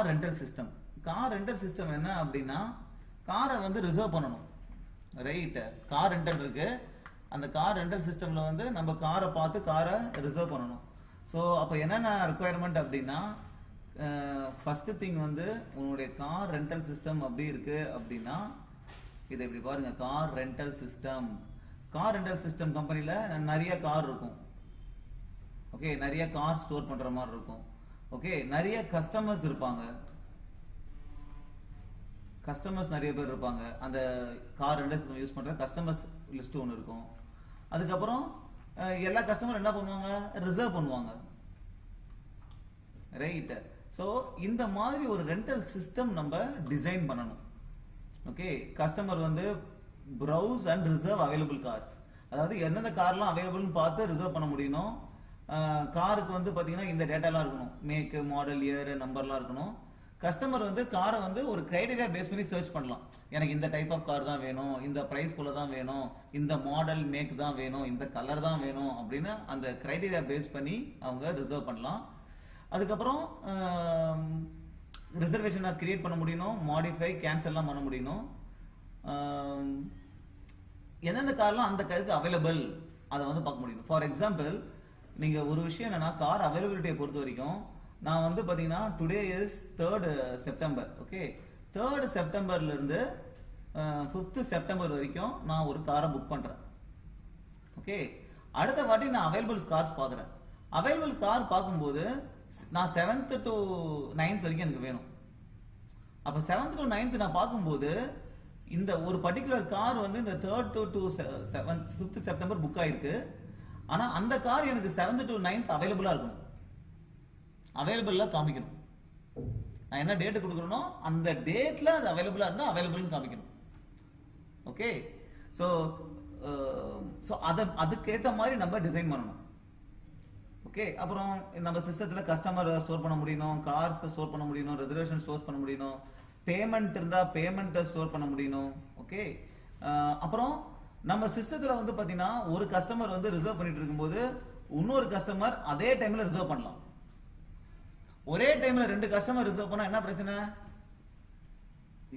Car rental system. Car rental system என்ன அப்படின்னா, காரை வந்து ரிசர்வ் பண்ணணும். ரைட், கார் ரெண்டல் இருக்கு. அந்த கார் ரெண்டல் சிஸ்டம்ல வந்து நம்ம காரை பார்த்து காரை ரிசர்வ் பண்ணணும். ஸோ அப்போ என்னென்ன ரெக்குயர்மெண்ட் அப்படின்னா, ஃபர்ஸ்ட் திங் வந்து உங்களுடைய கார் ரெண்டல் சிஸ்டம் அப்படி இருக்கு அப்படின்னா, இதை இப்படி பாருங்க. Car rental system, car rental system கம்பெனில நிறைய கார் இருக்கும். ஓகே, நிறைய கார் ஸ்டோர் பண்ற மாதிரி இருக்கும். ஓகே, நிறைய கஸ்டமர்ஸ் இருப்பாங்க. கஸ்டமர்ஸ் நிறைய பேர் இருப்பாங்க. அந்த கார் ரெண்டல் சிஸ்டம் யூஸ் பண்ற கஸ்டமர்ஸ் லிஸ்ட் ஒன்று இருக்கும். அதுக்கப்புறம் எல்லா கஸ்டமர் என்ன பண்ணுவாங்க, ரிசர்வ் பண்ணுவாங்க. ரைட். ஸோ இந்த மாதிரி ஒரு ரெண்டல் சிஸ்டம் நம்ம டிசைன் பண்ணணும். ஓகே, கஸ்டமர் வந்து browse and reserve available cars, அதாவது எந்தெந்த கார்லாம் அவைலபிள்னு பார்த்து ரிசர்வ் பண்ண முடியணும். காருக்கு வந்து பார்த்தீங்கன்னா இந்த டேட்டாலாம் இருக்கணும், மேக்கு, மாடல், இயர், நம்பர்லாம் இருக்கணும். கஸ்டமர் வந்து காரை வந்து ஒரு கிரைடீரியா பேஸ் பண்ணி சர்ச் பண்ணலாம். எனக்கு இந்த டைப் ஆஃப் கார் தான் வேணும், இந்த பிரைஸ் குள்ள தான் வேணும், இந்த மாடல் மேக் தான் வேணும், இந்த கலர் தான் வேணும் அப்படின்னு அந்த கிரைடீரியா பேஸ் பண்ணி அவங்க ரிசர்வ் பண்ணலாம். அதுக்கப்புறம் ரிசர்வேஷனை கிரியேட் பண்ண முடியணும், மாடிஃபை, கேன்சல்லாம் பண்ண முடியணும். எந்தெந்த கார்லாம் அந்த காருக்கு அவைலபிள் அதை வந்து பார்க்க முடியும். ஃபார் எக்ஸாம்பிள், நீங்க ஒரு விஷயம் என்னன்னா, கார் அவைலபிலிட்டியை பொறுத்த வரைக்கும் நான் வந்து பாத்தீங்கன்னா today is 3rd September. Okay, 3rd செப்டம்பர்ல இருந்து 5th செப்டம்பர் வரைக்கும் நான் ஒரு காரை புக் பண்றேன். ஓகே, அடுத்த வாட்டி நான் அவைலபிள் கார்ஸ் பாக்குறேன். அவைலபிள் கார் பார்க்கும்போது நான் 7th to 9th வரைக்கும் எனக்கு வேணும். அப்ப 7th to 9th நான் பார்க்கும்போது இந்த ஒரு பர்டிகுலர் கார் வந்து இந்த 3rd to 5th September book ஆயிருக்கு. ஆனா அந்த கார் எனக்கு 7th to 9th அவைலபிளா இருக்கணும், அவைலபிளா காமிக்கணும். நான் என்ன டேட் கொடுக்கறனோ அந்த டேட்ல அது அவைலபிளா இருந்தா அவைலபிள்னு காமிக்கணும். ஓகே, சோ அதுக்கேற்ற மாதிரி நம்ம டிசைன் பண்ணணும். ஓகே, அப்புறம் நம்ம சிஸ்டத்துல கஸ்டமர் ஸ்டோர் பண்ண முடியணும், கார்ஸ் ஸ்டோர் பண்ண முடியணும், ரிசர்வேஷன் ஸ்டோர் பண்ண முடியணும், பேமெண்ட் இருந்தா பேமெண்ட்டை ஸ்டோர் பண்ண முடியணும். ஓகே, அப்புறம் நம்ம சிஸ்டத்துல வந்து பாத்தீங்கன்னா ஒரு கஸ்டமர் வந்து ரிசர்வ் பண்ணிட்டு இருக்கும்போது இன்னொரு கஸ்டமர் அதே டைம்ல ரிசர்வ் பண்ணலாம். ஒரே டைம்ல 2 கஸ்டமர் ரிசர்வ் பண்ணா என்ன பிரச்சனை?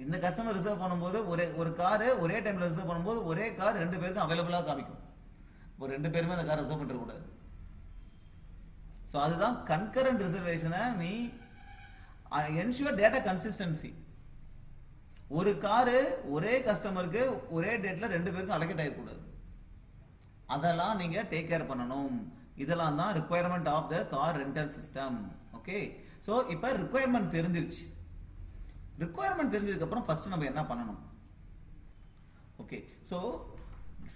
இந்த கஸ்டமர் ரிசர்வ் பண்ணும்போது ஒரு கார் ஒரே டைம்ல ரிசர்வ் பண்ணும்போது ஒரே கார் 2 பேருக்கும் அவைலபிளா காமிக்கும். இப்போ 2 பேருமே அந்த கார் ரிசர்வ் பண்ணிட கூடாது. சோ அதுதான் கன்கரண்ட் ரிசர்வேஷனை நீ என்ஷூர் டேட்டா கன்சிஸ்டன்சி. ஒரு காரு ஒரே கஸ்டமருக்கு ஒரே டேட்ல 2 பேருக்கும் அலோகேட் ஆகக்கூடாது. அதெல்லாம் நீங்க டேக் கேர் பண்ணணும். இதெல்லாம் தான் requirement of the car rental system. Okay, so இப்ப ரிக்வயர்மெண்ட் தெரிஞ்சிருச்சு. ரிக்வயர்மெண்ட் தெரிஞ்சதுக்கு அப்புறம் ஃபர்ஸ்ட் நம்ம என்ன பண்ணணும்? ஓகே, சோ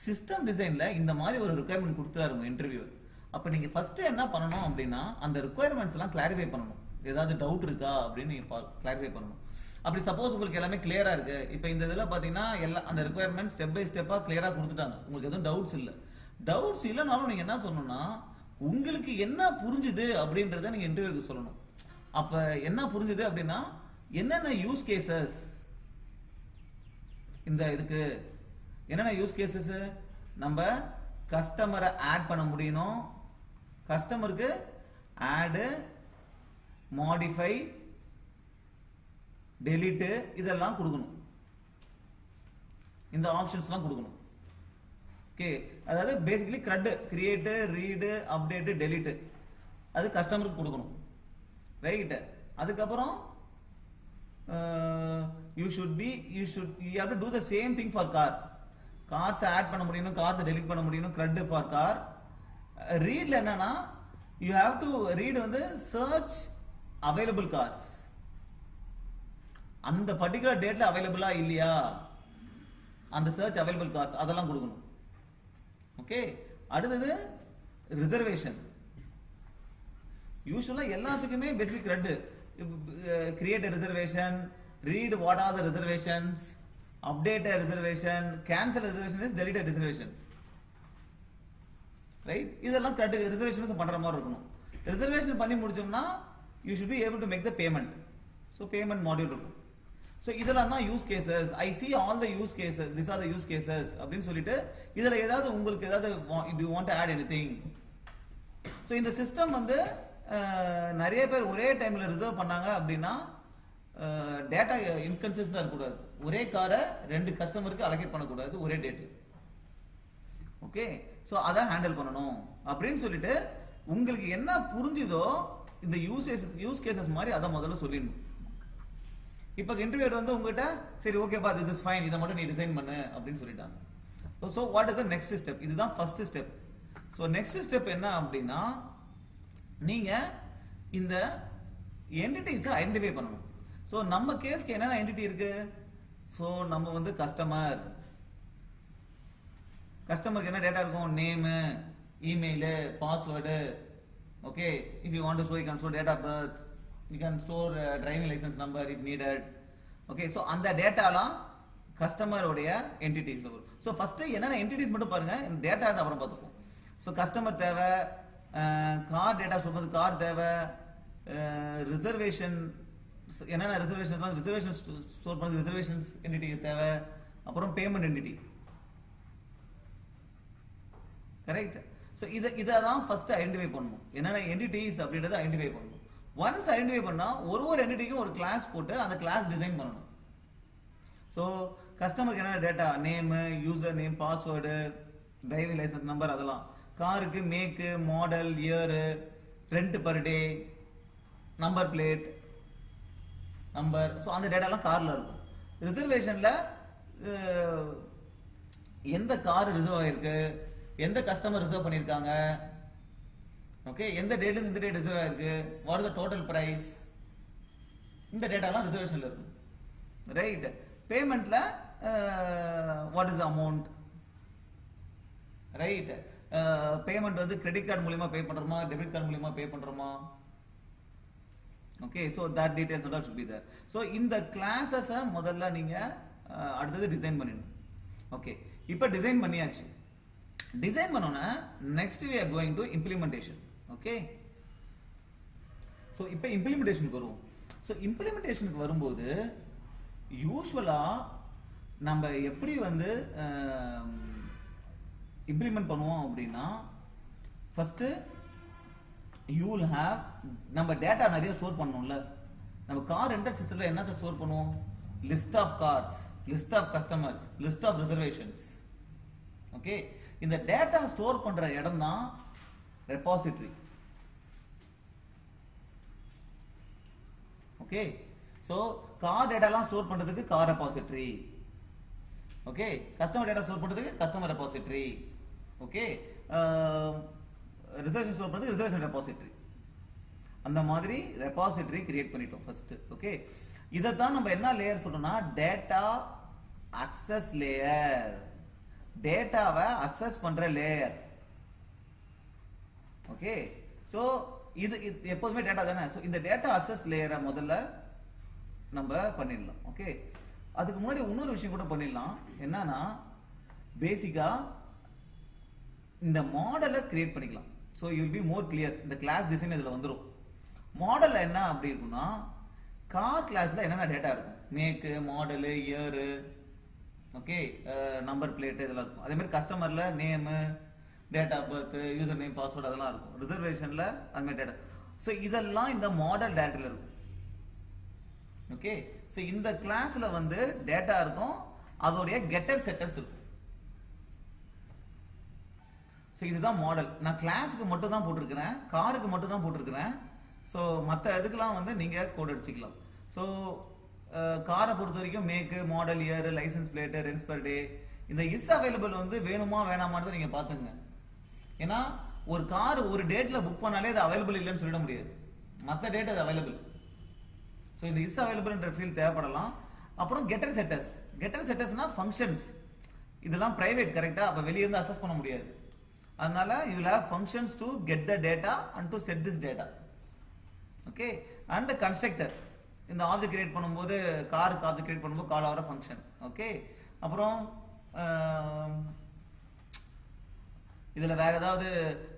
சிஸ்டம் டிசைன்ல இந்த மாதிரி ஒரு ரிக்வயர்மெண்ட் கொடுத்துறாருங்க இன்டர்வியூவர். அப்ப நீங்க ஃபர்ஸ்ட் என்ன பண்ணணும் அப்படின்னா, அந்த ரிக்வயர்மெண்ட்ஸ் எல்லாம் கிளாரிஃபை பண்ணணும். ஏதாவது டவுட் இருக்கா அப்படின்னு நீங்க கிளாரிஃபை பண்ணணும். அப்படி சப்போஸ் உங்களுக்கு எல்லாமே கிளியரா இருக்கு, இப்ப இந்த இதுல பாத்தீங்கன்னா எல்லா அந்த ரிக்வயர்மெண்ட் ஸ்டெப் பை ஸ்டெப்பா கிளியரா கொடுத்துட்டாங்க, உங்களுக்கு எதுவும் டவுட்ஸ் இல்ல. டவுட்ஸ் இல்லைனாலும் நீங்க என்ன சொல்லணும்னா, உங்களுக்கு என்ன புரிஞ்சுது அப்படின்றத நீங்க இன்டர்வியூக்கு சொல்லணும். அப்ப என்ன புரிஞ்சுது அப்படின்னா, என்னென்ன யூஸ் கேசஸ், இந்த இதுக்கு என்னென்ன யூஸ் கேசஸ், நம்ம கஸ்டமரை ஆட் பண்ண முடியணும், கஸ்டமருக்கு ஆட், மாடிஃபை, டெலீட் இதெல்லாம் கொடுக்கணும். இந்த ஆப்ஷன்ஸ்லாம் கொடுக்கணும். ஓகே, அதாவது basically CRUD, create, read, update, delete அது கஸ்டமருக்கு கொடுக்கணும். ரைட். அதுக்கப்புறம் you have to do the same thing for car. Cars add பண்ண முடியணும், கார்ஸ் டெலீட் பண்ண முடியணும், கிரட் ஃபார் கார். ரீட்ல என்னன்னா, you have to read வந்து search available cars. அந்த பர்டிகுலர் டேட்ல அவைலபிளா இல்லையா, அந்த சர்ச் அவைலபிள் கார்ஸ் அதெல்லாம் கொடுக்கணும். ஓகே, அடுத்தது ரிசர்வேஷன். யூசுவலா எல்லாத்துக்குமே basic CRUD, create reservation, read what are the reservations, update a reservation, cancel reservation is delete a reservation. Right? இதெல்லாம் ரிசர்வேஷனுக்கு பண்ற மாதிரி இருக்கணும். ரிசர்வேஷன் பண்ணி முடிச்சோம்னா you should be able to make the payment. So payment module இருக்கும். So இதெல்லாம் தான் use cases. I see all the use cases. These are the use cases அப்படின்னு சொல்லிட்டு இதுல ஏதாவது உங்களுக்கு ஏதாவது do you want to add anything? So இந்த சிஸ்டம் வந்து நிறைய பேர் ஒரே டைம்ல ரிசர்வ் பண்ணாங்க அப்படின்னா டேட்டா இன்கன்சிஸ்டன்டா இருக்கக்கூடாது. ஒரே காரை 2 கஸ்டமருக்கு அலோகேட் பண்ணக்கூடாது ஒரே டேட். ஓகே, சோ அத ஹேண்டில் பண்ணணும் அப்படின்னு சொல்லிட்டு உங்களுக்கு என்ன புரிஞ்சுதோ இந்த யூஸ் கேசஸ் மாதிரி அத முதல்ல சொல்லிடணும். இப்போ இன்டர்வியூர் வந்து உங்ககிட்ட சரி ஓகேப்பா திஸ் இஸ் ஃபைன், இதை மட்டும் நீ டிசைன் பண்ணு அப்படின்னு சொல்லிட்டாங்க. So what is the next step? இதுதான் first step. So next step என்ன அப்படின்னா நீங்க இந்த என்டிட்டிஸை ஐடென்டிஃபை பண்ணணும். ஸோ நம்ம கேஸ்க்கு என்னென்ன என்டிட்டி இருக்கு? ஸோ நம்ம வந்து கஸ்டமருக்கு என்ன டேட்டா இருக்கும்? Name, email, password. Okay, if you want to show you can show date of birth, you can store driving license number if needed. Okay, so அந்த டேட்டாலாம் கஸ்டமர் உடைய என்டிட்டிஸ். ஸோ ஃபர்ஸ்ட் என்னென்ன entities மட்டும் பாருங்க, இந்த data இருந்தால் அப்புறம் பார்த்துப்போம். So customer தேவை, கார் டேட்டா சொல்றது கார் தேவை, ரிசர்வேஷன் என்னென்ன ரிசர்வேஷன் ஸ்டோர் பண்ணுறது ரிசர்வேஷன்ஸ் என்டிட்டி தேவை, அப்புறம் பேமெண்ட் என்டிட்டி. கரெக்ட். ஸோ இதை தான் ஃபர்ஸ்ட் ஐடென்டிஃபை பண்ணணும், என்னென்ன என்டிட்டிஸ் அப்படின்றத ஐடென்டிஃபை பண்ணணும். ஒன்ஸ் ஐடென்டிஃபை பண்ணா ஒரு என்டிட்டிக்கும் ஒரு கிளாஸ் போட்டு அந்த கிளாஸ் டிசைன் பண்ணணும். ஸோ கஸ்டமருக்கு என்ன data? Name, user name, password, driving licence number, அதெல்லாம். காருக்கு make, model, year, rent per day, number plate number. So அந்த டேட்டாலாம் கார்ல இருக்கும். ரிசர்வேஷன்ல எந்த கார் ரிசர்வ் ஆயிருக்கு, எந்த கஸ்டமர் ரிசர்வ் பண்ணியிருக்காங்க, ஓகே, எந்த டேட்ல இந்த டேட் ரிசர்வ் ஆயிருக்கு, what is the total price, இந்த டேட்டாலாம் ரிசர்வேஷன்ல இருக்கும். ரைட். பேமெண்ட்ல what is amount. Right. Payment வந்து கிரெடிட் கார்டு மூலமா பே பண்றோமா, டெபிட் கார்டு மூலமா பே பண்றோமா. Okay, so that details all should be there. So இந்த கிளாसेस முதல்ல நீங்க அடுத்து டிசைன் பண்ணிடணும். ஓகே, இப்போ டிசைன் பண்ணியாச்சு. டிசைன் பண்ணோம்னா next we are going to implementation. Okay, so இப்போ இம்ப்ளிமெண்டேஷனுக்கு வருவோம். சோ இம்ப்ளிமெண்டேஷனுக்கு வரும்போது யூசுவலா நம்ம எப்படி வந்து இம்ப்ளிமெண்ட் பண்ணுவோம் அப்படின்னா ஃபர்ஸ்ட் you will have நம்ம டேட்டா நிறைய ஸ்டோர் பண்ணணும்ல. நம்ம கார் ரெண்டர் சிஸ்டத்துல என்னத்த ஸ்டோர் பண்ணுவோம்? List of cars, list of customers, list of reservations. Okay, இந்த டேட்டா ஸ்டோர் பண்ற இடம் தான் ரெபாசிட்டரி. ஓகே, சோ கார் டேட்டாலாம் ஸ்டோர் பண்றதுக்கு car repository. Okay, customer data store பண்றதுக்கு customer repository. Okay, reservation store பண்றதுக்கு ரிசர்வேஷன் ரெபாசிட்டரி. அந்த மாதிரி ரெபாசிட்டரி கிரியேட் பண்ணிட்டோம் ஃபர்ஸ்ட். ஓகே, இத தான் நம்ம என்ன லேயர் சொல்றோம்னா டேட்டா அக்சஸ் லேயர். டேட்டாவை அக்சஸ் பண்ற லேயர். ஓகே, சோ இது எப்போதுமே டேட்டா தானே. சோ இந்த டேட்டா அக்சஸ் லேயரை முதல்ல நம்ம பண்ணிடலாம். ஓகே, அதுக்கு முன்னாடி இன்னொரு விஷயம் கூட பண்ணிடலாம். என்னன்னா பேசிக்கா இந்த மாடலை கிரியேட் பண்ணிக்கலாம். So you will be more clear. இந்த கிளாஸ் டிசைன் இதில் வந்துடும். மாடலில் என்ன அப்படி இருக்குன்னா கார் கிளாஸில் என்னென்ன டேட்டா இருக்கும்? Make, model, year, okay, number plate இதெல்லாம் இருக்கும். அதே மாதிரி கஸ்டமரில் name, date of birth, user name, password அதெல்லாம் இருக்கும். ரிசர்வேஷனில் அது மாதிரி டேட்டா. ஸோ இதெல்லாம் இந்த மாடல் டேட்டாவில் இருக்கும். ஓகே, ஸோ இந்த கிளாஸில் வந்து டேட்டா இருக்கும், அதோடைய கெட்டர் செட்டர்ஸ் இருக்கும். ஸோ இதுதான் மாடல். நான் கிளாஸுக்கு மட்டும் தான் போட்டிருக்கிறேன், காருக்கு மட்டும் தான் போட்டிருக்கிறேன். ஸோ மற்ற இதுக்கெல்லாம் வந்து நீங்கள் கோட் அடிச்சிக்கலாம். ஸோ காரை பொறுத்த வரைக்கும் make, model, year, licence plate, rents per day. இந்த இஸ் அவைலபிள் வந்து வேணுமா வேணாமான்னு நீங்கள் பார்த்துங்க. ஏன்னா ஒரு கார் ஒரு டேட்டில் புக் பண்ணாலே அது அவைலபிள் இல்லைன்னு சொல்லிட முடியாது. மற்ற டேட் அது அவைலபிள். ஸோ இந்த இஸ் அவைலபிள்ன்ற ஃபீல்ட் தேவைப்படலாம். அப்புறம் கெட்டர் செட்டர்ஸ். கெட்டர் செட்டர்ஸ்னா ஃபங்க்ஷன்ஸ். இதெல்லாம் பிரைவேட், கரெக்டாக? அப்போ வெளியே இருந்து அசஸ் பண்ண முடியாது. அதனால you will have functions to get the data and to set this data. Okay, and the constructor. இந்த ஆப்ஜெக்ட் கிரியேட் பண்ணும்போது காருக்கு ஆப்ஜெக்ட் கிரியேட் பண்ணும்போது கால் ஆகிற ஃபங்க்ஷன். ஓகே, அப்புறம் இதுல வேற ஏதாவது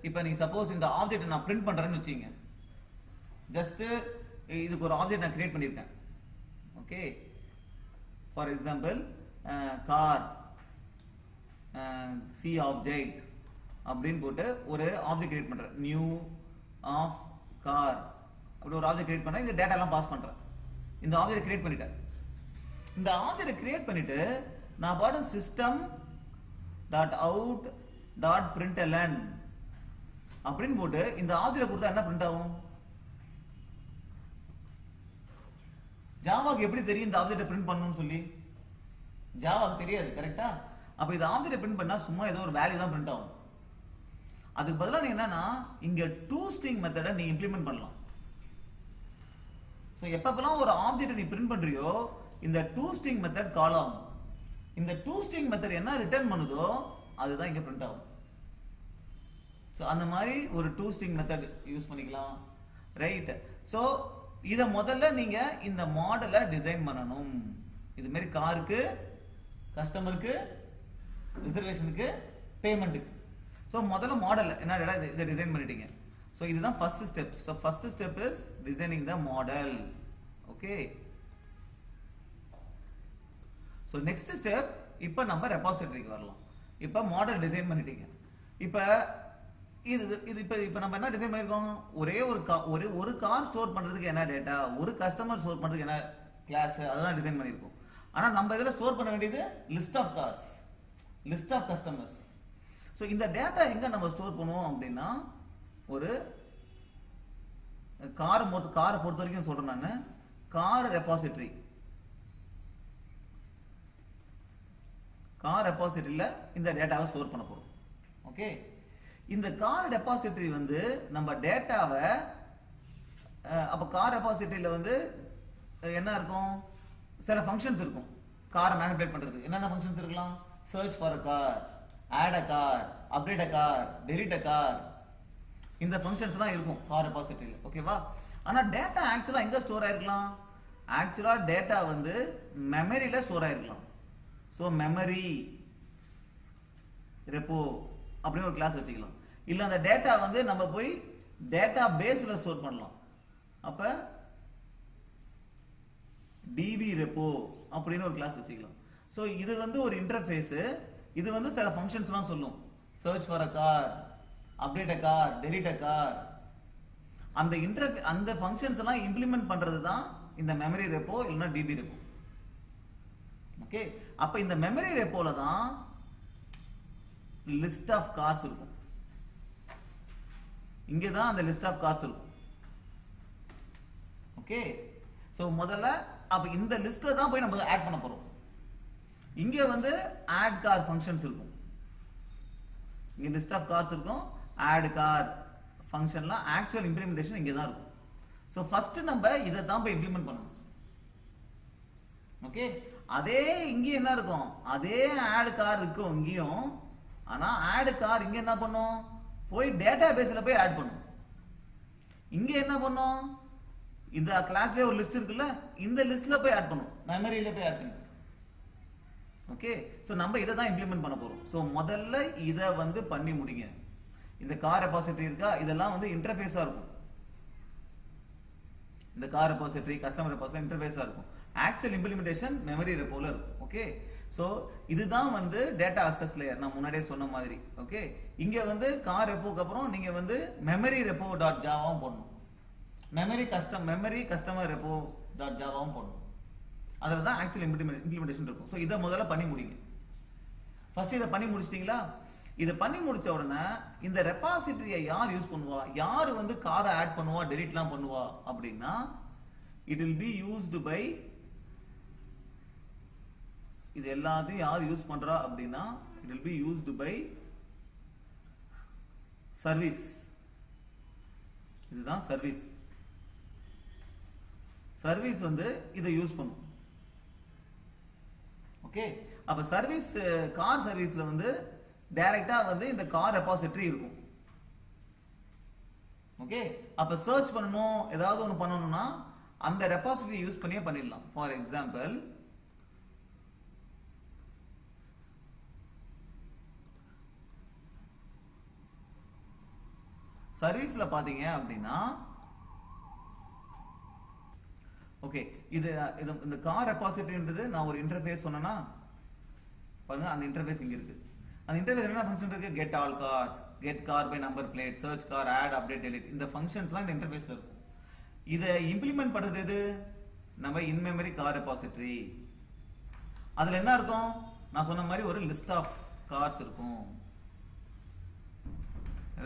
இப்போ நீங்க சப்போஸ் இந்த ஆப்ஜெக்ட் நான் பிரிண்ட் பண்றேன்னு வச்சுங்க. ஜஸ்ட் இதுக்கு ஒரு ஆப்ஜெக்ட் நான் கிரியேட் பண்ணியிருக்கேன். Okay, for example car C object அப்படின்னு போட்டு ஒரு ஆப்ஜெக்ட் கிரியேட் பண்றேன். நியூ ஆஃப் கார் அப்படி ஒரு ஆப்ஜெக்ட் கிரியேட் பண்ண இந்த டேட்டா எல்லாம் பாஸ் பண்றேன். இந்த ஆப்ஜெக்ட் கிரியேட் பண்ணிட்டேன். இந்த ஆப்ஜெக்ட் கிரியேட் பண்ணிட்டு நான் பாட்டு system dot out dot println அப்படின்னு போட்டு இந்த ஆப்ஜெக்ட் கொடுத்தா என்ன பிரிண்ட் ஆகும்? ஜாவாக்கு எப்படி தெரியும் இந்த ஆப்ஜெக்ட் பிரிண்ட் பண்ணணும்னு சொல்லி? ஜாவாக்கு தெரியாது, கரெக்டா? அப்ப இந்த ஆப்ஜெக்ட் பிரிண்ட் பண்ணா சும்மா ஏதோ ஒரு வேல்யூ தான் பிரிண்ட் ஆகும். அதுக்கு பதிலா நீ என்னன்னா இங்க toString மெத்தடை நீ இம்ப்ளிமெண்ட் பண்ணலாம். சோ எப்பப்பெல்லாம் ஒரு ஆப்ஜெக்ட் நீ பிரிண்ட் பண்றியோ இந்த toString மெத்தட் கால் ஆகும். இந்த toString மெத்தட் என்ன ரிட்டர்ன் பண்ணுதோ அதுதான் இங்க பிரிண்ட் ஆகும். சோ அந்த மாதிரி ஒரு toString மெத்தட் யூஸ் பண்ணிக்கலாம், ரைட்? சோ இத முதல்ல நீங்க இந்த மாடலை டிசைன் பண்ணணும். இது மாதிரி காருக்கு, கஸ்டமருக்கு, ரிசர்வேஷனுக்கு, பேமெண்ட்டுக்கு. சோ முதல்ல மாடல் என்ன இதை டிசைன் பண்ணிட்டீங்க. சோ இதுதான் first step. So first step is designing the model. Okay, so next step இப்போ நம்ம ரெபாசிட்டரிக்கு வரலாம். இப்போ மாடல் டிசைன் பண்ணிட்டீங்க. இப்போ இப்போ நம்ம என்ன டிசைன் பண்ணிருக்கோம்? ஒரு கார் ஸ்டோர் பண்றதுக்கு என்ன டேட்டா, ஒரு கஸ்டமர் ஸ்டோர் பண்றதுக்கு என்ன கிளாஸ், அதுதான் டிசைன் பண்ணிருக்கோம். ஆனா நம்ம இதுல ஸ்டோர் பண்ண வேண்டியது list of cars, list of customers. So இந்த டேட்டா எங்க நம்ம ஸ்டோர் பண்ணுவோம் அப்படின்னா ஒரு காரை பொறுத்த வரைக்கும் சொல்றேன் நான், கார் ரெபாசிட்டரி. கார் ரெபாசிட்டரியில இந்த டேட்டாவை ஸ்டோர் பண்ண போறோம். ஓகே, இந்த கார் டெபாசிட்டரி வந்து நம்ம டேட்டாவை அப்ப கார் ரெபாசிட்டரியில வந்து என்ன இருக்கும்? சில ஃபங்க்ஷன்ஸ் இருக்கும் காரை மேனிபுலேட் பண்றதுக்கு. என்னென்ன ஃபங்க்ஷன்ஸ் இருக்கலாம்? Search for a car, add a car, update a car, delete a car. இந்த ஃபங்க்ஷன்ஸ் தான் இருக்கும் கார் ரெபாசிட்டரியில. ஓகேவா? ஆனா டேட்டா ஆக்சுவலா எங்க ஸ்டோர் ஆயிருக்கலாம்? ஆக்சுவலா டேட்டா வந்து மெமரியில ஸ்டோர் ஆயிருக்கலாம். சோ மெமரி ரெப்போ அப்படின்னு ஒரு கிளாஸ் வச்சுக்கலாம். இல்ல அந்த டேட்டா வந்து நம்ம போய் டேட்டா பேஸ்ல ஸ்டோர் பண்ணலாம். அப்ப டிபி ரெப்போ அப்படின்னு ஒரு கிளாஸ் வச்சுக்கலாம். சோ இது வந்து ஒரு இன்டர்ஃபேஸ். இது வந்து சில ஃபங்க்ஷன்ஸ் எல்லாம் சொல்லும். Search for a car, update a car, delete a car. அந்த ஃபங்க்ஷன்ஸ் எல்லாம் இம்ப்ளிமெண்ட் பண்றது தான் இந்த மெமரி ரெப்போ இல்லனா டிபி ரெப்போ. ஓகே, அப்ப இந்த மெமரி ரெப்போல தான் லிஸ்ட் ஆஃப் கார்ஸ் இருக்கும். இங்க தான் அந்த லிஸ்ட் ஆஃப் கார்ஸ் இருக்கும். ஓகே, சோ முதல்ல அப்ப இந்த லிஸ்ட்ல தான் போய் நம்ம ஆட் பண்ண போறோம். இங்க வந்து ஆட் கார் ஃபங்க்ஷன்ஸ் இருக்கும். இங்க லிஸ்ட் ஆஃப் கார்ஸ் இருக்கும். ஆட் கார் ஃபங்க்ஷன்லாம் ஆக்சுவல் இம்ப்ளிமெண்டேஷன் இங்க தான் இருக்கும். சோ ஃபர்ஸ்ட் நம்ம இத தான் போய் இம்ப்ளிமெண்ட் பண்ணணும். ஓகே, அதே இங்க என்ன இருக்கும்? அதே ஆட் கார் இருக்கும் இங்கேயும். ஆனா ஆட் கார் இங்க என்ன பண்ணும்? போய் டேட்டா பேஸ்ல போய் ஆட் பண்ணும். இங்க என்ன பண்ணும்? இந்த கிளாஸ்லயே ஒரு லிஸ்ட் இருக்குல்ல, இந்த லிஸ்ட்ல போய் ஆட் பண்ணும், மெமரியில போய் ஆட் பண்ணும். ஓகே, சோ நம்ம இத தான் இம்ப்ளிமெண்ட் பண்ண போறோம். சோ முதல்ல இத வந்து பண்ணி முடிங்க. இந்த கார் ரெபாசிட்டரி இருக்கா, இதெல்லாம் வந்து இன்டர்ஃபேஸா இருக்கும். இந்த கார் ரெபாசிட்டரி, கஸ்டமர் ரெபாசிட்டரி இன்டர்ஃபேஸா இருக்கும். ஆக்சுவல் இம்ப்ளிமெண்டேஷன் மெமரி ரெப்போல இருக்கும். ஓகே, சோ இதுதான் வந்து டேட்டா அக்சஸ் லேயர் நான் முன்னாடியே சொன்ன மாதிரி. ஓகே, இங்க வந்து கார் ரெப்போக்கு அப்புறம் நீங்க வந்து மெமரி ரெப்போ டாட் ஜாவாவும் போடணும். மெமரி கஸ்டமர் ரெப்போ டாட் ஜாவாவும் போடணும். அதுல தான் ஆக்சுவல் இம்ப்ளிமெண்டேஷன் இருக்கும். சோ இத முதல்ல பண்ணி முடிங்க. ஃபர்ஸ்ட் இத பண்ணி முடிச்சிட்டீங்களா? இத பண்ணி முடிச்ச உடனே இந்த ரெபாசிட்டரியை யார் யூஸ் பண்ணுவா, யார் வந்து காரை ஆட் பண்ணுவா, டெலீட்லாம் பண்ணுவா அப்படின்னா it will be used by, இது எல்லாத்தையும் யார் யூஸ் பண்றா அப்படின்னா it will be used by service. இதுதான் சர்வீஸ். சர்வீஸ் வந்து இதை யூஸ் பண்ணும். ஓகே, அப்ப சர்வீஸ் கார் சர்வீஸ்ல வந்து டைரக்டா வந்து இந்த கார் ரெபாசிட்டரி இருக்கும். ஓகே, அப்ப சர்ச் பண்ணணும், ஏதாவது ஒன்று பண்ணணும்னா அந்த ரெபாசிட்டரி யூஸ் பண்ணியே பண்ணிடலாம். ஃபார் எக்ஸாம்பிள் சர்வீஸ்ல பாத்தீங்க அப்படின்னா ஓகே, இது இந்த கார் ரெபாசிட்டரின்றது நான் ஒரு இன்டர்ஃபேஸ் சொன்னேன்னா பாருங்க, அந்த இன்டர்ஃபேஸ் இங்க இருக்கு. அந்த இன்டர்ஃபேஸ் என்ன ஃபங்க்ஷன் இருக்கு? Get all cars, get car by number plate, search car, add, update, delete. இந்த ஃபங்க்ஷன்ஸ்லாம் இந்த இன்டர்ஃபேஸ்ல இருக்கும். இதை இம்ப்ளிமெண்ட் பண்றது எது? நம்ம இன் மெமரி கார் ரெபாசிட்டரி. அதுல என்ன இருக்கும்? நான் சொன்ன மாதிரி ஒரு லிஸ்ட் ஆஃப் கார்ஸ் இருக்கும்.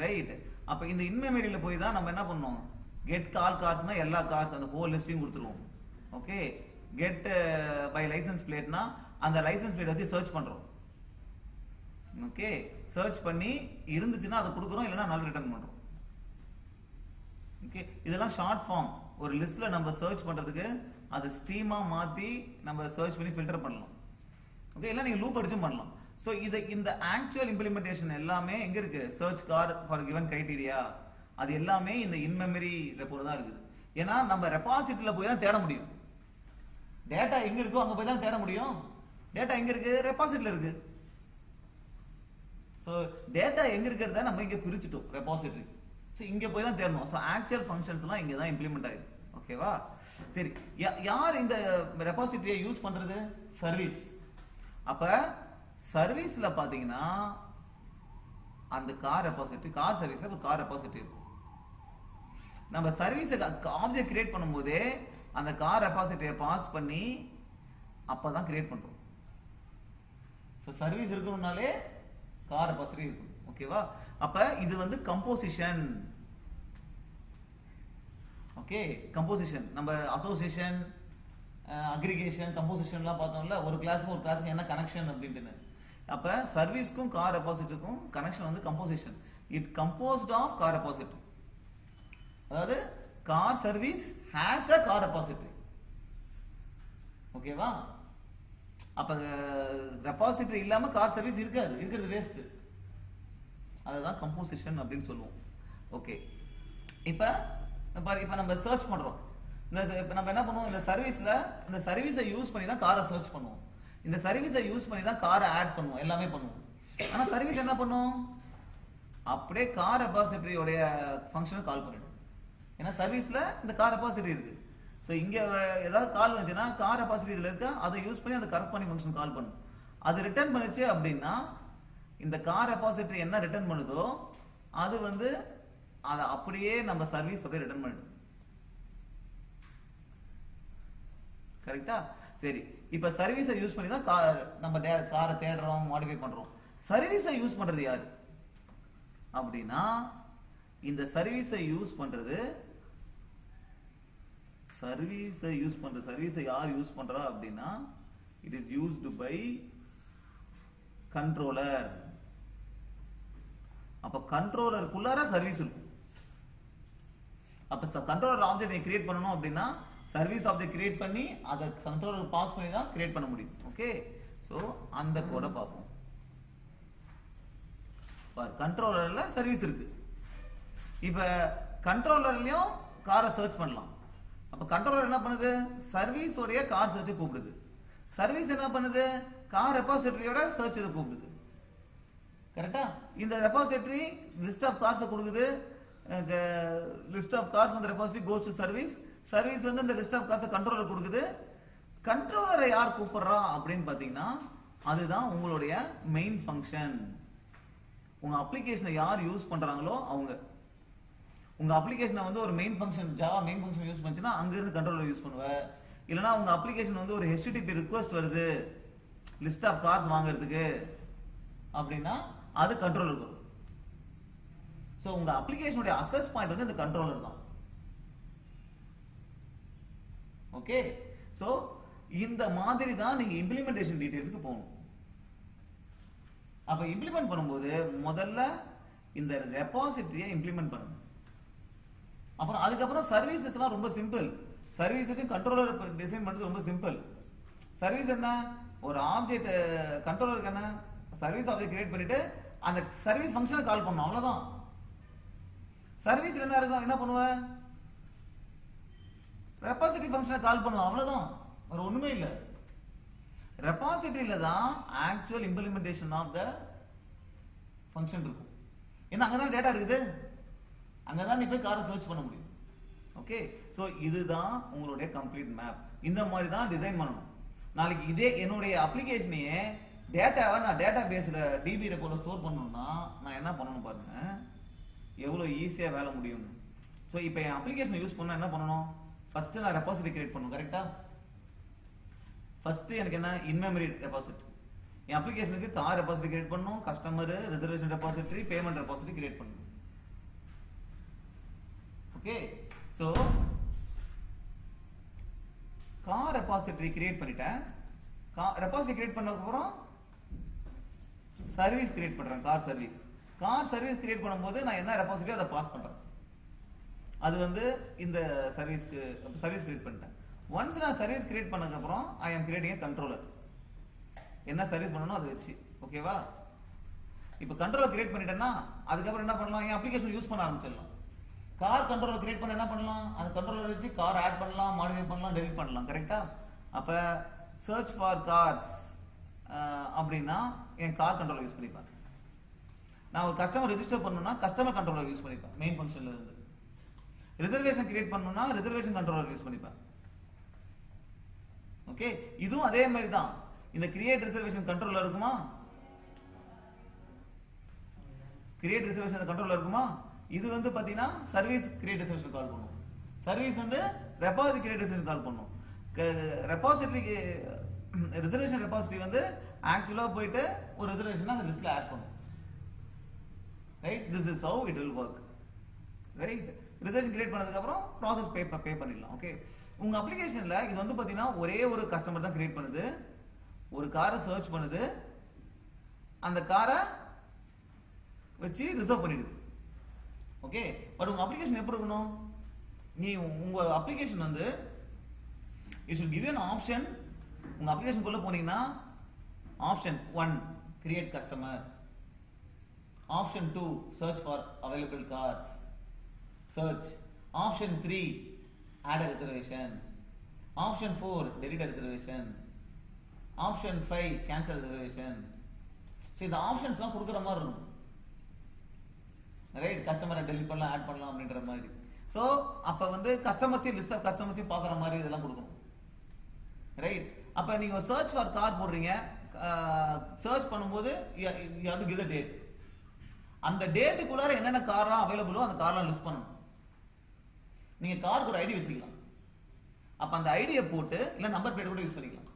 ரைட். அப்ப இந்த இன் மெமரியில போய் தான் நம்ம என்ன பண்ணோம்? கெட் கால் கார்ஸ்னா எல்லா கார்ஸ் அந்த ஹோல் லிஸ்டையும் கொடுத்துருவோம். ஓகே. கெட் பை லைசன்ஸ் பிளேட்னா அந்த லைசன்ஸ் பிளேட் வச்சு சர்ச் பண்றோம். ஓகே. சர்ச் பண்ணி இருந்துச்சுன்னா அதை கொடுக்குறோம், இல்லைன்னா நல் ரிட்டர்ன் பண்றோம். ஓகே. இதெல்லாம் ஷார்ட் ஃபார்ம். ஒரு லிஸ்ட்ல நம்ம சர்ச் பண்றதுக்கு அது ஸ்ட்ரீமா மாத்தி நம்ம சர்ச் பண்ணி ஃபில்டர் பண்ணலாம். ஓகே. இல்ல நீங்க லூப் அடிச்சும் பண்ணலாம். சோ இந்த ஆக்சுவல் இம்ப்ளிமெண்டேஷன் எல்லாமே எங்க இருக்கு? Search car for given criteria. அது எல்லாமே இந்த இன் மெமரி ரெப்போர்ட் தான் இருக்குது. ஏன்னா நம்ம ரெபாசிட்டரியில போய் தான் தேட முடியும். டேட்டா எங்க இருக்கோ அங்க போய் தான் தேட முடியும். டேட்டா எங்க இருக்கு? ரெபாசிட்டரியில இருக்கு. சோ டேட்டா எங்க இருக்கிறத நம்ம இங்க பிரிச்சுட்டோம் ரெபாசிட்டரி. சோ இங்க போய் தான் தேடணும். சோ ஆக்சுவல் ஃபங்க்ஷன்ஸ் எல்லாம் இங்க தான் இம்ப்ளிமெண்ட் ஆயிருக்கு. ஓகேவா? சரி, யார் இந்த ரெபாசிட்டரியை யூஸ் பண்றது? சர்வீஸ். அப்ப சர்வீஸ்ல பாத்தீங்கன்னா அந்த கார் ரெபாசிட்டரி, கார் சர்வீஸ்ல ஒரு கார் ரெபாசிட்டரி இருக்கும். நம்ம சர்வீஸ் ஆப்ஜெக்ட் கிரியேட் பண்ணும்போதே அந்த கார் ரெபாசிட்டரியை பாஸ் பண்ணி அப்பதான் கிரியேட் பண்றோம். சோ சர்வீஸ் இருக்கணும்னாலே கார் ரெபாசிட்டரி இருக்கும். ஓகேவா? அப்ப இது வந்து கம்போசிஷன். ஓகே. கம்போசிஷன் நம்ம அசோசியேஷன், அக்ரிகேஷன், கம்போசிஷன்லாம் பார்த்தோம்ல. ஒரு கிளாஸுக்கு ஒரு கிளாஸுக்கு என்ன கனெக்ஷன் அப்படின்ட்டு. அப்ப சர்வீஸ்க்கும் கார் ரெபாசிட்டரிக்கும் கனெக்ஷன் வந்து composition. It composed of car repository. அதாவது car service has a car repository. ஓகேவா? அப்ப ரெபாசிட்டரி இல்லாம கார் சர்வீஸ் இருக்காது, இருக்கிறது வேஸ்ட். அதுதான் கம்போசிஷன் அப்படின்னு சொல்லுவோம். ஓகே. இப்ப நம்ம சர்ச் பண்றோம். நம்ம என்ன பண்ணுவோம்? இந்த சர்வீஸ்ல இந்த சர்வீஸை யூஸ் பண்ணி தான் காரை சர்ச் பண்ணுவோம். இந்த சர்வீஸை யூஸ் பண்ணி தான் காரை ஆட் பண்ணுவோம், எல்லாமே பண்ணுவோம். ஆனா சர்வீஸ் என்ன பண்ணும்? அப்படியே கார் ரெபாசிட்டரியோட ஃபங்க்ஷனை கால் பண்ணிடும். ஏன்னா சர்வீஸ்ல இந்த கார் ரெபாசிட்டரி இருக்கு. ஸோ இங்க ஏதாவது கால் வந்துச்சுன்னா கார் ரெபாசிட்டரி இதுல இருக்கா, அதை யூஸ் பண்ணி அந்த கரஸ்பாண்டிங் ஃபங்க்ஷன் கால் பண்ணும். அது ரிட்டர்ன் பண்ணுச்சு அப்படின்னா இந்த கார் ரெபாசிட்டரி என்ன ரிட்டர்ன் பண்ணுதோ அது வந்து அதை அப்படியே நம்ம சர்வீஸ் அப்படியே ரிட்டர்ன் பண்ணிடும். கரெக்டா? சரி, இப்ப சர்வீஸை யூஸ் பண்ணி தான் நம்ம காரை தேடுறோம், மாடிஃபை பண்றோம். சர்வீஸை யூஸ் பண்றது யாரு அப்படின்னா, இந்த சர்வீஸை யூஸ் பண்றது சர்வீஸை யார் யூஸ் பண்றா அப்படின்னா, it is used by controller. அப்ப கண்ட்ரோலருக்குள்ளார சர்வீஸ் இருக்கும். அப்ப கண்ட்ரோலர் ஆப்ஜெக்ட் கிரியேட் பண்ணணும் அப்படின்னா சர்வீஸ் ஆப்ஜெக்ட் கிரியேட் பண்ணி அதை கண்ட்ரோலர் பாஸ் பண்ணி தான் கிரியேட் பண்ண முடியும். ஓகே. சோ அந்த கோட பார்ப்போம். கண்ட்ரோலர்ல சர்வீஸ் இருக்கு. இப்ப கண்ட்ரோலர்லயும் காரை சர்ச் பண்ணலாம். அப்ப கண்ட்ரோலர் என்ன பண்ணுது? சர்வீஸ் உடைய கார் சர்ச்சை கூப்பிடுது. சர்வீஸ் என்ன பண்ணுது? கார் ரெபாசிட்டரியோட சர்ச் இதை கூப்பிடுது. கரெக்டா? இந்த ரெபாசிட்டரி லிஸ்ட் ஆஃப் கார்ஸ் கொடுக்குது. லிஸ்ட் ஆஃப் கார்ஸ் அந்த repository goes to service. Service வந்து இந்த லிஸ்ட் ஆஃப் கார்ஸ் கண்ட்ரோலர் கொடுக்குது. கண்ட்ரோலரை யார் கூப்பிடுறா அப்படின்னு பாத்தீங்கன்னா அதுதான் உங்களுடைய மெயின் ஃபங்க்ஷன். உங்க அப்ளிகேஷனை யார் யூஸ் பண்றாங்களோ அவங்க. உங்க அப்ளிகேஷனை வந்து ஒரு main function, Java main function use பண்ணுச்சுன்னா அங்க இருந்து கண்ட்ரோலர் யூஸ் பண்ணுவ. இல்லைன்னா உங்க அப்ளிகேஷன் வந்து ஒரு HTTP ரிக்வெஸ்ட் வருது லிஸ்ட் ஆஃப் கார்ஸ் வாங்குறதுக்கு அப்படின்னா அது கண்ட்ரோலர் வரும். சோ உங்க அப்ளிகேஷனுடைய அசஸ் பாயிண்ட் வந்து இந்த கண்ட்ரோலர் தான். ஓகே. சோ இந்த மாதிரி தான் நீங்க இம்ப்ளிமெண்டேஷன் டீடைல்ஸ்க்கு போகணும். அப்ப இம்ப்ளிமெண்ட் பண்ணும்போது முதல்ல இந்த ரெபாசிட்டரியை இம்ப்ளிமெண்ட் பண்ணுங்க. அப்புறம் அதுக்கப்புறம் சர்வீசஸ் எல்லாம் ரொம்ப சிம்பிள். சர்வீசஸும் கண்ட்ரோலர் டிசைன் பண்றது ரொம்ப சிம்பிள். சர்வீஸ் என்ன? ஒரு ஆப்ஜெக்ட் கண்ட்ரோலருக்கு என்ன? சர்வீஸ் ஆப்ஜெக்ட் கிரியேட் பண்ணிட்டு அந்த சர்வீஸ் ஃபங்க்ஷனை கால் பண்ணணும், அவ்வளவுதான். சர்வீஸ் என்ன இருக்கும்? என்ன பண்ணுவேன்? ரெபாசிட்டரி ஃபங்க்ஷனை கால் பண்ணுவோம், அவ்வளவுதான். வேற ஒண்ணுமே இல்ல. ரெபாசிட்டரியில தான் actual implementation of the function இருக்கும். ஏன்னா அங்கதான் டேட்டா இருக்குது, அங்கதான் நீ போய் காரை சர்ச் பண்ண முடியும். ஓகே. சோ இதுதான் உங்களுடைய கம்ப்ளீட் மேப். இந்த மாதிரி தான் டிசைன் பண்ணணும். நாளைக்கு இதே என்னுடைய அப்ளிகேஷனையே டேட்டாவை நான் டேட்டா பேஸ்ல டிபி ரெப்போர்ட்ல ஸ்டோர் பண்ணணும்னா நான் என்ன பண்ணணும் பாருங்க, எவ்வளவு ஈஸியா வேலை முடியும். ஸோ இப்போ என் அப்ளிகேஷனை யூஸ் பண்ணா என்ன பண்ணணும்? ஃபர்ஸ்ட் நான் ரெபாசிட்டரி கிரியேட் பண்ணணும். கரெக்டா? ஃபர்ஸ்ட் எனக்கு என்ன இன் மெமரி ரெபாசிட்டரி. என் அப்ளிகேஷனுக்கு கார் ரெபாசிட்டரி கிரியேட் பண்ணணும், customer reservation repository, payment repository create பண்ணணும். Okay, so car repository create பண்ணிட்டேன். ரெபாசிட்டரி கிரியேட் பண்ணதுக்கு அப்புறம் சர்வீஸ் கிரியேட் பண்றேன். கார் சர்வீஸ் கிரியேட் பண்ணும்போது நான் என்ன ரெபாசிட்டரி அதை பாஸ் பண்றேன். அது வந்து இந்த சர்வீஸ்க்கு சர்வீஸ் கிரியேட் பண்ணிட்டேன். ஒன்ஸ் நான் சர்வீஸ் கிரியேட் பண்ணதுக்கு அப்புறம் ஐ அம் கிரியேட்டிங் கண்ட்ரோலர். என்ன சர்வீஸ் பண்ணணும் அதை வச்சு. ஓகேவா? இப்போ கண்ட்ரோலர் கிரியேட் பண்ணிட்டேன்னா அதுக்கப்புறம் என்ன பண்ணலாம்? என் அப்ளிகேஷன் யூஸ் பண்ண ஆரம்பிச்சிடலாம். கார் கண்ட்ரோலர் கிரியேட் பண்ண என்ன பண்ணலாம்? அந்த கண்ட்ரோலர் வச்சு கார் ஆட் பண்ணலாம், மாடிஃபை பண்ணலாம், டெலிட் பண்ணலாம். கரெக்டா? அப்ப சர்ச் ஃபார் கார்ஸ் அப்படின்னா என் கார் கண்ட்ரோலர் யூஸ் பண்ணிப்பேன். நான் ஒரு கஸ்டமர் ரெஜிஸ்டர் பண்ணணும்னா கஸ்டமர் கண்ட்ரோலர் யூஸ் பண்ணிப்பேன் மெயின் ஃபங்க்ஷன்ல இருந்து. ரிசர்வேஷன் கிரியேட் பண்ணணும்னா ரிசர்வேஷன் கண்ட்ரோலர் யூஸ் பண்ணிப்பேன். ஓகே, இதுவும் அதே மாதிரி தான். இந்த கிரியேட் ரிசர்வேஷன் கண்ட்ரோலர் இருக்குமா? கிரியேட் ரிசர்வேஷன் கண்ட்ரோலர் இருக்குமா? இது வந்து பாத்தீங்கன்னா சர்வீஸ் கிரியேட் ரிசர்வேஷன் கால் பண்ணும். சர்வீஸ் வந்து ரெபாசிட்டரி கிரியேட் ரிசர்வேஷன் கால் பண்ணும். ரெபாசிட்டரிக்கு ரிசர்வேஷன் ரெபாசிட்டரி வந்து ஆக்சுவலா போயிட்டு ஒரு ரிசர்வேஷன் அந்த லிஸ்ட்ல ஆட் பண்ணும். Right, this is how it will work. Right, reservation create பண்ணதுக்கு அப்புறம் ப்ராசஸ் பே பண்ணிடலாம். ஓகே, உங்க அப்ளிகேஷன்ல இது வந்து பாத்தீங்கன்னா ஒரே ஒரு கஸ்டமர் தான் கிரியேட் பண்ணுது, ஒரு காரை சர்ச் பண்ணுது, அந்த காரை வச்சு ரிசர்வ் பண்ணிடுது. ஓகே, பட் உங்க அப்ளிகேஷன் எப்படி இருக்கணும்? நீ உங்க அப்ளிகேஷன் வந்து you should give you an option. உங்க அப்ளிகேஷன் குள்ள போனீங்கன்னா option 1 create customer, option 2 search for available cars, search, option 3 add a reservation, option 4 delete a reservation, option 5 cancel reservation. So இந்த ஆப்ஷன்ஸ்லாம் கொடுக்குற மாதிரி இருக்கும். ரைட், கஸ்டமரை டெலிட் பண்ணலாம், ஆட் பண்ணலாம் அப்படின்ற மாதிரி. சோ அப்ப வந்து கஸ்டமர்ஸையும் லிஸ்ட் ஆஃப் கஸ்டமர்ஸையும் பார்க்குற மாதிரி இதெல்லாம் கொடுக்கணும். ரைட், அப்ப நீங்க சர்ச் ஃபார் கார் போடுறீங்க, சர்ச் பண்ணும்போது you have to give the date. அந்த டேட்டுக்குள்ளார என்னென்ன கார்லாம் அவைலபிளோ அந்த கார்லாம் லிஸ்ட் பண்ணணும். நீங்க காருக்கு ஒரு ஐடி வச்சுக்கலாம். அப்ப அந்த ஐடியை போட்டு இல்ல நம்பர் பிளேட் கூட யூஸ் பண்ணிக்கலாம்.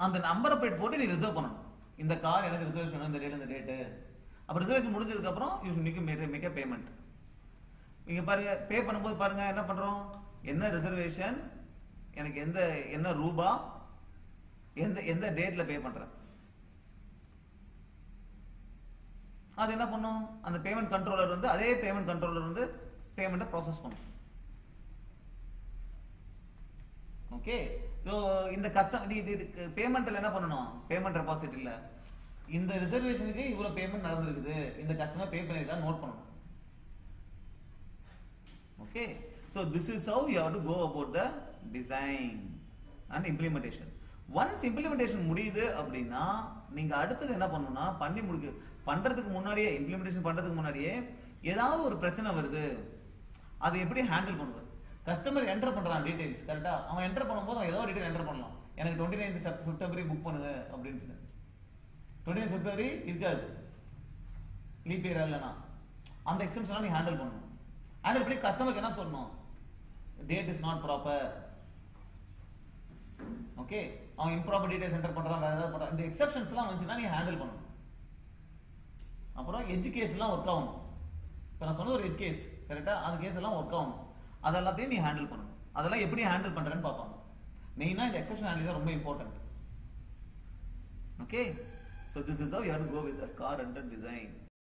அந்த நம்பர் பிளேட் போட்டு நீ ரிசர்வ் பண்ணணும். இந்த கார் எனக்கு ரிசர்வேஷன் வேணும், இந்த டேட் இந்த டேட்டு. அப்ப ரிசர்வேஷன் முடிஞ்சதுக்கு அப்புறம் you should make a payment. நீங்க பாருங்க, பே பண்ணும்போது பாருங்க என்ன பண்றோம், என்ன ரிசர்வேஷன், எனக்கு என்ன ரூபா, எந்த டேட்ல பே பண்றேன், அது என்ன பண்ணும், அந்த பேமெண்ட் கண்ட்ரோலர் வந்து அதே பேமெண்ட் கண்ட்ரோலர் வந்து பேமெண்ட்டை ப்ராசஸ் பண்ணும். ஓகே, ஸோ இந்த பேமெண்ட்ல என்ன பண்ணணும், பேமெண்ட் ரெபாசிட்டரியில் இந்த ரிசர்வேஷனுக்கு இவ்வளவு பேமெண்ட் நடந்திருக்குது, இந்த கஸ்டமர் பே பண்ணிருக்கா நோட் பண்ணணும். Okay, so this is how you have to go about the design and implementation. once implementation முடியுது அப்படின்னா நீங்க அடுத்தது என்ன பண்ணணும்னா பண்றதுக்கு முன்னாடியே, இம்ப்ளிமெண்டேஷன் பண்றதுக்கு முன்னாடியே ஏதாவது ஒரு பிரச்சனை வருது, அதை எப்படி ஹேண்டில் பண்ணுவது. கஸ்டமர் என்டர் பண்றான் டீடைல்ஸ் கரெக்டா, அவன் என்டர் பண்ணும்போது அவன் ஏதோ டீடைல் என்டர் பண்ணலாம். எனக்கு 29th February புக் பண்ணுங்க அப்படின்ட்டு. 29th February இருக்காது, லீப் இயர் இல்லைனா அந்த எக்ஸம்ஷன்லாம் நீ ஹேண்டில் பண்ணணும். ஹேண்டில் பண்ணி கஸ்டமருக்கு என்ன சொல்லணும், date is not proper. Okay, அவன் இம்ப்ராப்பர் டீடைல்ஸ் என்டர் பண்றான், வேற ஏதாவது பண்றான், இந்த எக்ஸப்ஷன்ஸ்லாம் வந்துச்சுன்னா நீ ஹேண்டில் பண்ணணும். அப்புறம் எட்ஜ் கேஸ்லாம் ஒர்க் ஆகணும். இப்போ நான் சொன்ன ஒரு எட்ஜ் கேஸ் கரெக்டா, அந்த கேஸ் எல்லாம் ஒர்க் ஆகணும். அதெல்லாத்தையும் நீ ஹேண்டில் பண்ணணும். அதெல்லாம் எப்படி ஹேண்டில் பண்றேன்னு பார்ப்பாங்க. மெயினா இந்த எக்ஸப்ஷன் ஹேண்டில் தான் ரொம்ப important. Okay, so this is how you have to go with the car rental design.